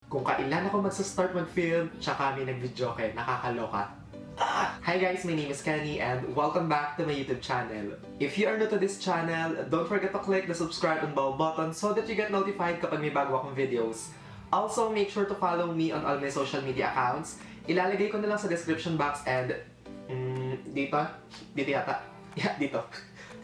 Kung kailan ako magsa-start mag-film, tsaka kami nag-video kay nakakaloka. Hi guys, my name is Kenny and welcome back to my YouTube channel. If you are new to this channel, don't forget to click the subscribe and bell button so that you get notified kapag may bago akong videos. Also, make sure to follow me on all my social media accounts. Ilalagay ko na lang sa description box and... dito? Dito yata? Yeah, dito.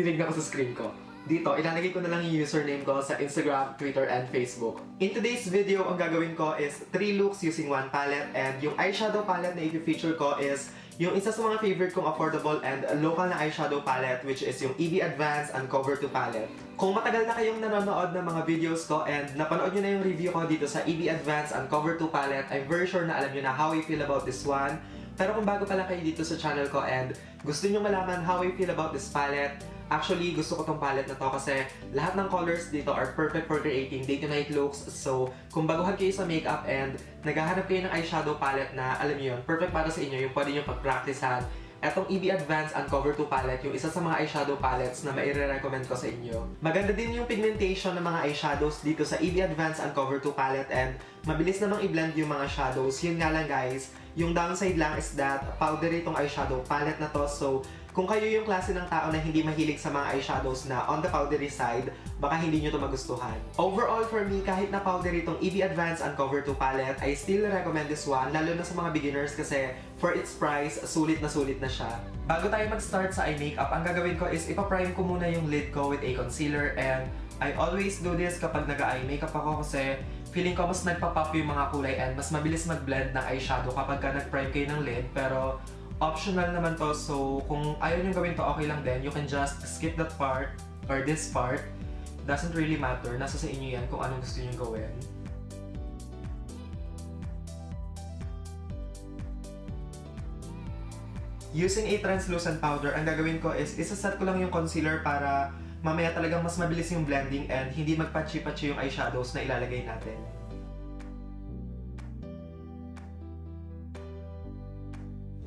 Tinignan ko sa screen ko. Dito, ilalagay ko na lang yung username ko sa Instagram, Twitter, and Facebook. In today's video, ang gagawin ko is 3 looks using 1 palette, and yung eyeshadow palette na i-feature ko is yung isa sa mga favorite kong affordable and local na eyeshadow palette, which is yung EB Advanced Uncover 2 palette. Kung matagal na kayong nanonood ng mga videos ko and napanood nyo na yung review ko dito sa EB Advanced Uncover 2 palette, I'm very sure na alam nyo na how I feel about this one. Pero kung bago pa lang kayo dito sa channel ko and gusto nyo malaman how I feel about this palette, actually, gusto ko tong palette na to kasi lahat ng colors dito are perfect for creating day-to-night looks. So, kung baguhan kayo sa makeup and naghahanap kayo ng eyeshadow palette na, alam niyo yun, perfect para sa inyo, yung pwede nyo pag-practicean, etong EB Advanced Uncover 2 palette, yung isa sa mga eyeshadow palettes na maire-recommend ko sa inyo. Maganda din yung pigmentation ng mga eyeshadows dito sa EB Advanced Uncover 2 palette and mabilis namang i-blend yung mga shadows. Yun nga lang guys, yung downside lang is that powdery itong eyeshadow palette na to. So, kung kayo yung klase ng tao na hindi mahilig sa mga eyeshadows na on the powdery side, baka hindi nyo to magustuhan. Overall for me, kahit na powdery itong EB Advanced Uncover 2 palette, I still recommend this one, lalo na sa mga beginners kasi for its price, sulit na siya. Bago tayo mag-start sa eye makeup, ang gagawin ko is ipaprime ko muna yung lid ko with a concealer, and I always do this kapag nag-eye makeup ako kasi feeling ko mas nagpa-pop yung mga kulay and mas mabilis mag-blend ng eyeshadow kapag ka nag-prime kayo ng lid, pero optional naman to, so kung ayaw nyo gawin to, okay lang din. You can just skip that part or this part. Doesn't really matter. Nasa sa inyo yan kung anong gusto nyo gawin. Using a translucent powder, ang gagawin ko is isaset ko lang yung concealer para mamaya talagang mas mabilis yung blending and hindi magpatsi-patsi yung eyeshadows na ilalagay natin.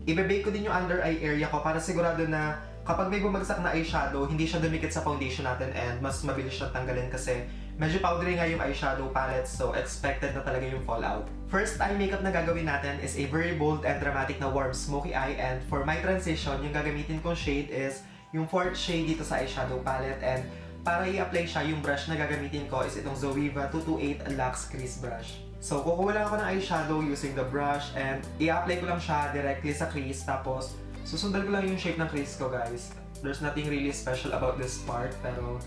Ibe-bake ko din yung under eye area ko para sigurado na kapag may bumagsak na eyeshadow, hindi siya dumikit sa foundation natin and mas mabilis siyang tanggalin kasi medyo powdery nga yung eyeshadow palette, so expected na talaga yung fallout. First eye makeup na gagawin natin is a very bold and dramatic na warm smoky eye, and for my transition, yung gagamitin kong shade is yung 4th shade dito sa eyeshadow palette, and para i-apply siya, yung brush na gagamitin ko is itong Zoeva 228 Luxe Crease Brush. So, kukuha lang ako ng eyeshadow using the brush and i-apply ko lang siya directly sa crease, tapos susundan ko lang yung shape ng crease ko guys. There's nothing really special about this part, pero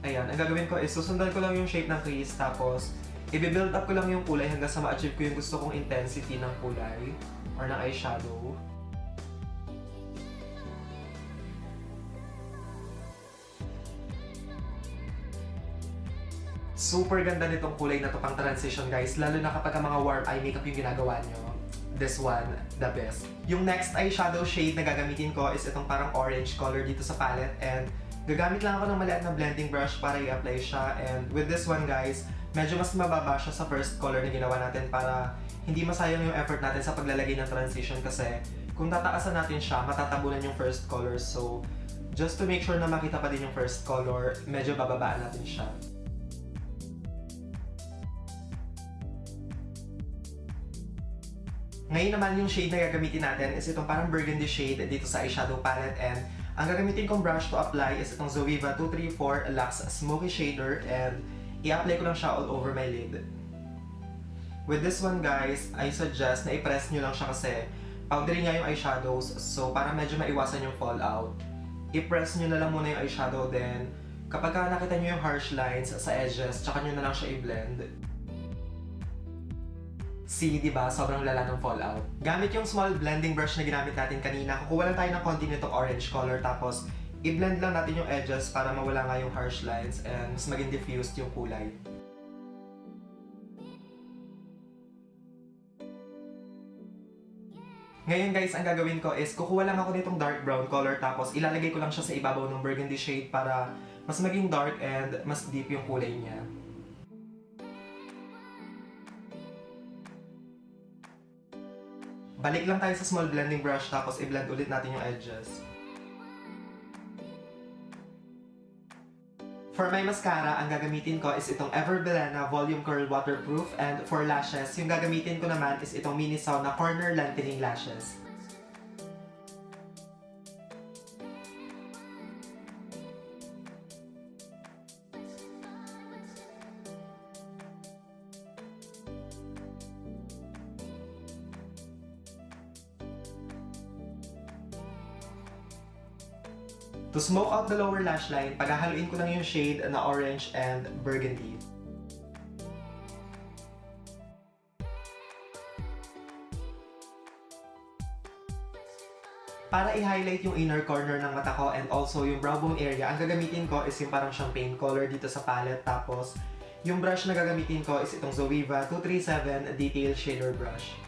ayan, ang gagawin ko is susundan ko lang yung shape ng crease, tapos i-build up ko lang yung kulay hanggang sa ma-achieve ko yung gusto kong intensity ng kulay or ng eyeshadow. Super ganda nitong kulay na to pang transition guys, lalo na kapag mga warm eye makeup yung ginagawa nyo. This one, the best. Yung next eyeshadow shade na gagamitin ko is itong parang orange color dito sa palette, and gagamit lang ako ng maliit na blending brush para i-apply siya, and with this one guys, medyo mas mababa siya sa first color na ginawa natin para hindi masayang yung effort natin sa paglalagay ng transition kasi kung tataasan natin siya, matatabunan yung first color, so just to make sure na makita pa din yung first color, medyo bababaan natin siya. Ngayon naman yung shade na gagamitin natin is itong parang burgundy shade dito sa eyeshadow palette, and ang gagamitin kong brush to apply is itong Zoeva 234 Luxe Smoky Shader, and i-apply ko lang siya all over my lid. With this one guys, I suggest na i-press nyo lang siya kasi powdery nga yung eyeshadows, so para medyo maiwasan yung fallout. I-press nyo na lang muna yung eyeshadow, then kapag nakita nyo yung harsh lines sa edges, tsaka nyo na lang siya i-blend. See, diba? Sobrang lala ng fallout. Gamit yung small blending brush na ginamit natin kanina, kukuha lang tayo ng konti nitong orange color, tapos i-blend lang natin yung edges para mawala nga yung harsh lines and mas maging diffused yung kulay. Ngayon guys, ang gagawin ko is kukuha lang ako nitong dark brown color, tapos ilalagay ko lang siya sa ibabaw ng burgundy shade para mas maging dark and mas deep yung kulay niya. Balik lang tayo sa small blending brush, tapos i-blend ulit natin yung edges. For my mascara, ang gagamitin ko is itong Everbilena Volume Curl Waterproof, and for lashes, yung gagamitin ko naman is itong Minisaw na Corner Lengthening Lashes. To smoke out the lower lash line, paghahaluin ko lang yung shade na orange and burgundy. Para i-highlight yung inner corner ng mata ko and also yung brow bone area, ang gagamitin ko is yung parang champagne color dito sa palette. Tapos, yung brush na gagamitin ko is itong Zoeva 237 Detail Shader Brush.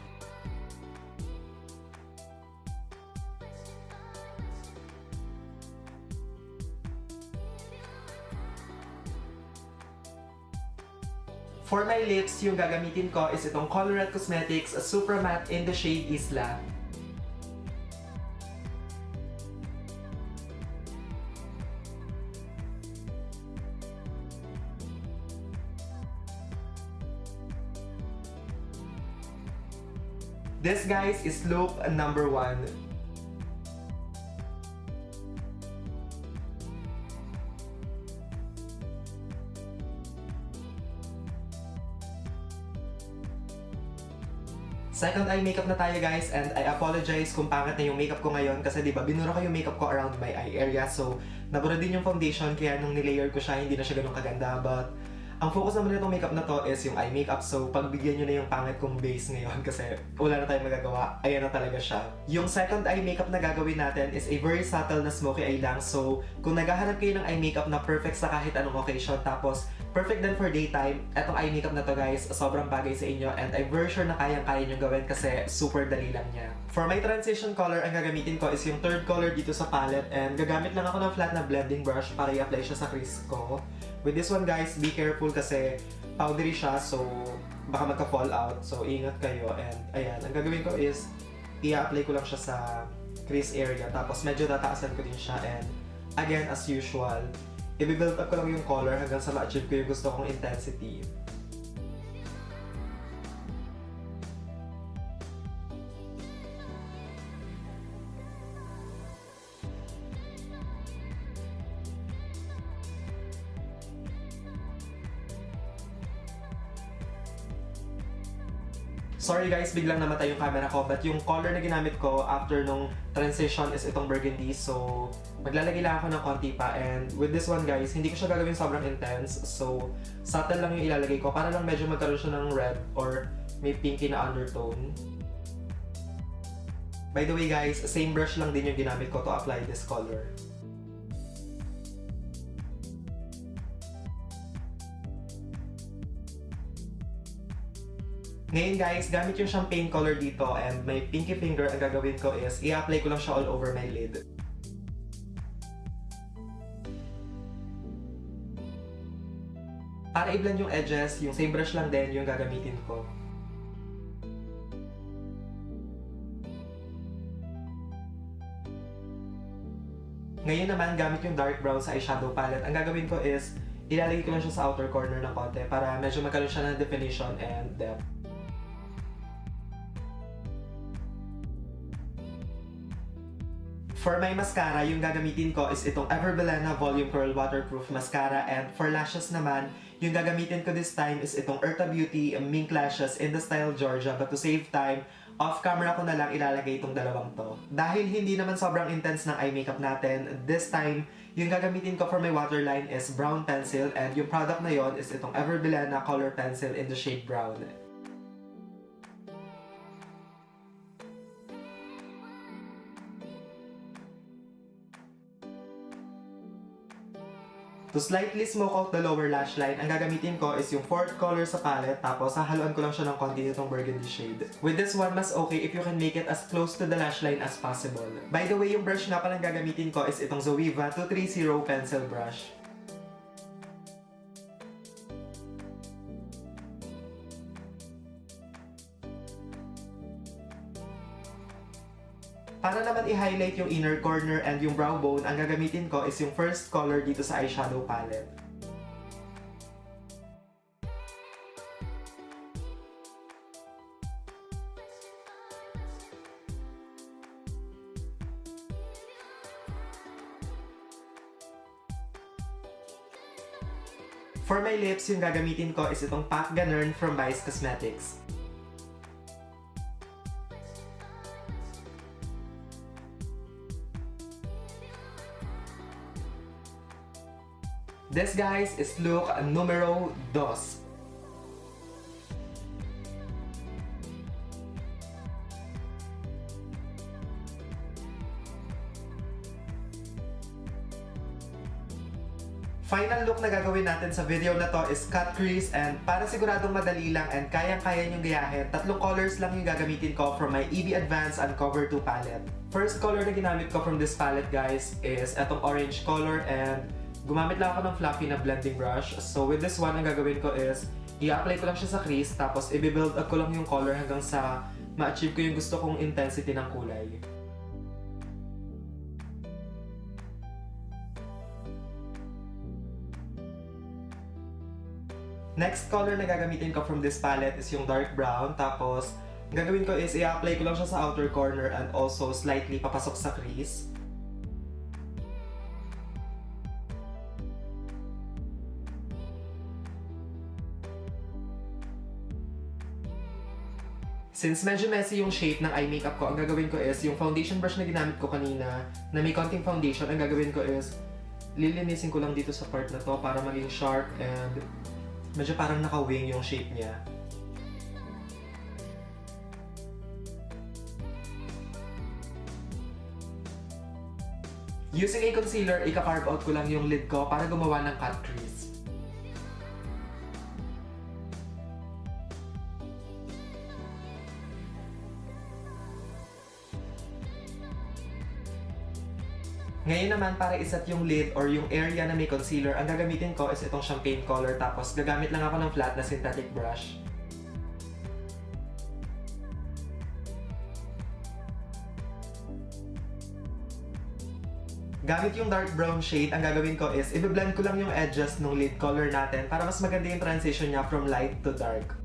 For my lips, yung gagamitin ko is itong Colourette Cosmetics Supramatte in the shade Isla. This, guys, is look number 1. Second eye makeup na tayo, guys, and I apologize kung pangit na yung makeup ko ngayon kasi diba binura ko yung makeup ko around my eye area, so nabura din yung foundation kaya nung nilayer ko siya hindi na siya ganun kaganda. But ang focus naman nitong makeup na to is yung eye makeup, so pagbigyan nyo na yung pangit kong base ngayon kasi wala na tayong magagawa, ayan na talaga siya. Yung second eye makeup na gagawin natin is a very subtle na smoky eye lang, so kung naghahanap kayo ng eye makeup na perfect sa kahit anong occasion tapos perfect din for daytime, etong eye makeup na to, guys, sobrang bagay sa inyo and I'm very sure na kayang-kaya nyo gawin kasi super dali lang niya. For my transition color, ang gagamitin ko is yung third color dito sa palette and gagamit lang ako ng flat na blending brush para i-apply siya sa crease ko. With this one, guys, be careful kasi powdery siya, so baka magka-fall out, so ingat kayo. And ayan, ang gagawin ko is i-apply ko lang siya sa crease area tapos medyo tataasan ko din siya and again, as usual, i-build up ko lang yung color hanggang sa ma-achieve ko yung gusto kong intensity. Sorry guys, biglang namatay yung camera ko, but yung color na ginamit ko after nung transition is itong burgundy, so maglalagay lang ako ng konti pa. And with this one, guys, hindi ko siya gagawin sobrang intense, so subtle lang yung ilalagay ko para lang medyo magkaroon siya ng red or may pinky na undertone. By the way, guys, same brush lang din yung ginamit ko to apply this color. Ngayon, guys, gamit yung champagne color dito and may pinky finger, ang gagawin ko is i-apply ko lang siya all over my lid. Para i-blend yung edges, yung same brush lang din yung gagamitin ko. Ngayon naman, gamit yung dark brown sa eyeshadow palette, ang gagawin ko is ilalagay ko lang siya sa outer corner ng konti para medyo magkaroon siya ng definition and depth. For my mascara, yung gagamitin ko is itong Everbilena Volume Curl Waterproof Mascara, and for lashes naman, yung gagamitin ko this time is itong Urta Beauty Mink Lashes in the style Georgia, but to save time, off-camera ko na lang ilalagay itong dalawang to. Dahil hindi naman sobrang intense ng eye makeup natin, this time, yung gagamitin ko for my waterline is brown pencil, and yung product na yon is itong Everbilena Color Pencil in the shade brown. To slightly smoke out the lower lash line, ang gagamitin ko is yung fourth color sa palette, tapos hahaluan ko lang siya ng konti nitong burgundy shade. With this one, mas okay if you can make it as close to the lash line as possible. By the way, yung brush nga palang gagamitin ko is itong Zoeva 230 Pencil Brush. Para naman i-highlight yung inner corner and yung brow bone, ang gagamitin ko is yung first color dito sa eyeshadow palette. For my lips, yung gagamitin ko is itong Pack Ganern from Vice Cosmetics. This, guys, is look numero 2. Final look na gagawin natin sa video na to is cut crease, and para siguradong madali lang and kayang-kaya nyong gayahin, 3 colors lang yung gagamitin ko from my EB Advanced Uncover 2 palette. First color na ginamit ko from this palette, guys, is etong orange color, and gumamit lang ako ng fluffy na blending brush. So with this one, ang gagawin ko is i-apply ko lang siya sa crease, tapos i-build up ko lang yung color hanggang sa ma-achieve ko yung gusto kong intensity ng kulay. Next color na gagamitin ko from this palette is yung dark brown. Tapos, ang gagawin ko is i-apply ko lang siya sa outer corner and also slightly papasok sa crease. Since medyo messy yung shape ng eye makeup ko, ang gagawin ko is yung foundation brush na ginamit ko kanina na may konting foundation, ang gagawin ko is lilinisin ko lang dito sa part na to para maging sharp and medyo parang naka-wing yung shape niya. Using a concealer, ika-carve out ko lang yung lid ko para gumawa ng cut crease. Ngayon naman, para iset yung lid or yung area na may concealer, ang gagamitin ko is itong champagne color, tapos gagamit lang ako ng flat na synthetic brush. Gamit yung dark brown shade, ang gagawin ko is i-blend ko lang yung edges ng lid color natin para mas maganda yung transition niya from light to dark.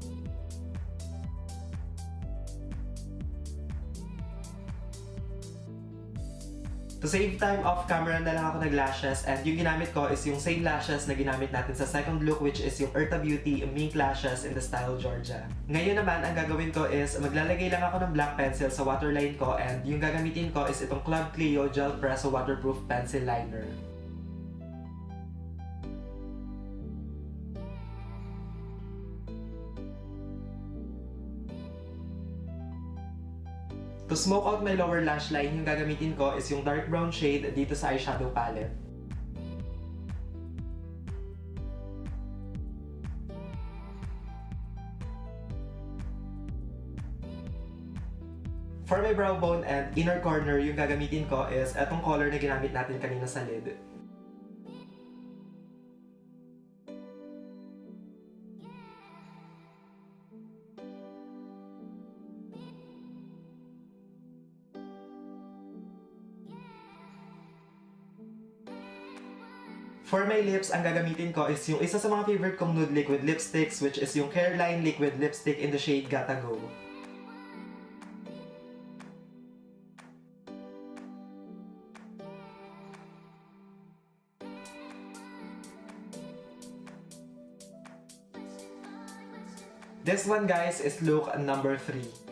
To save time, off camera na lang ako nag-lashes, and yung ginamit ko is yung same lashes na ginamit natin sa second look, which is yung Urta Beauty Mink Lashes in the style Georgia. Ngayon naman, ang gagawin ko is maglalagay lang ako ng black pencil sa waterline ko, and yung gagamitin ko is itong Club Clio Gel Press Waterproof Pencil Liner. To smoke out my lower lash line, yung gagamitin ko is yung dark brown shade dito sa eyeshadow palette. For my brow bone and inner corner, yung gagamitin ko is etong color na ginamit natin kanina sa lid. For my lips, ang gagamitin ko is yung isa sa mga favorite kong nude liquid lipsticks, which is yung Careline liquid lipstick in the shade Gotta Go. This one, guys, is look number 3.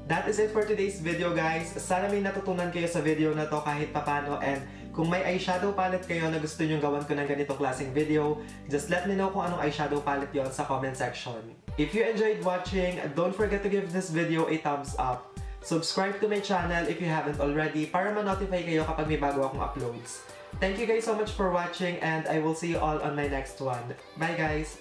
That is it for today's video, guys. Sana may natutunan kayo sa video na to kahit papano, and kung may eyeshadow palette kayo na gusto nyo gawan ko ng ganitong klaseng video, just let me know kung anong eyeshadow palette yon sa comment section. If you enjoyed watching, don't forget to give this video a thumbs up. Subscribe to my channel if you haven't already para ma-notify kayo kapag may bago akong uploads. Thank you guys so much for watching, and I will see you all on my next one. Bye, guys!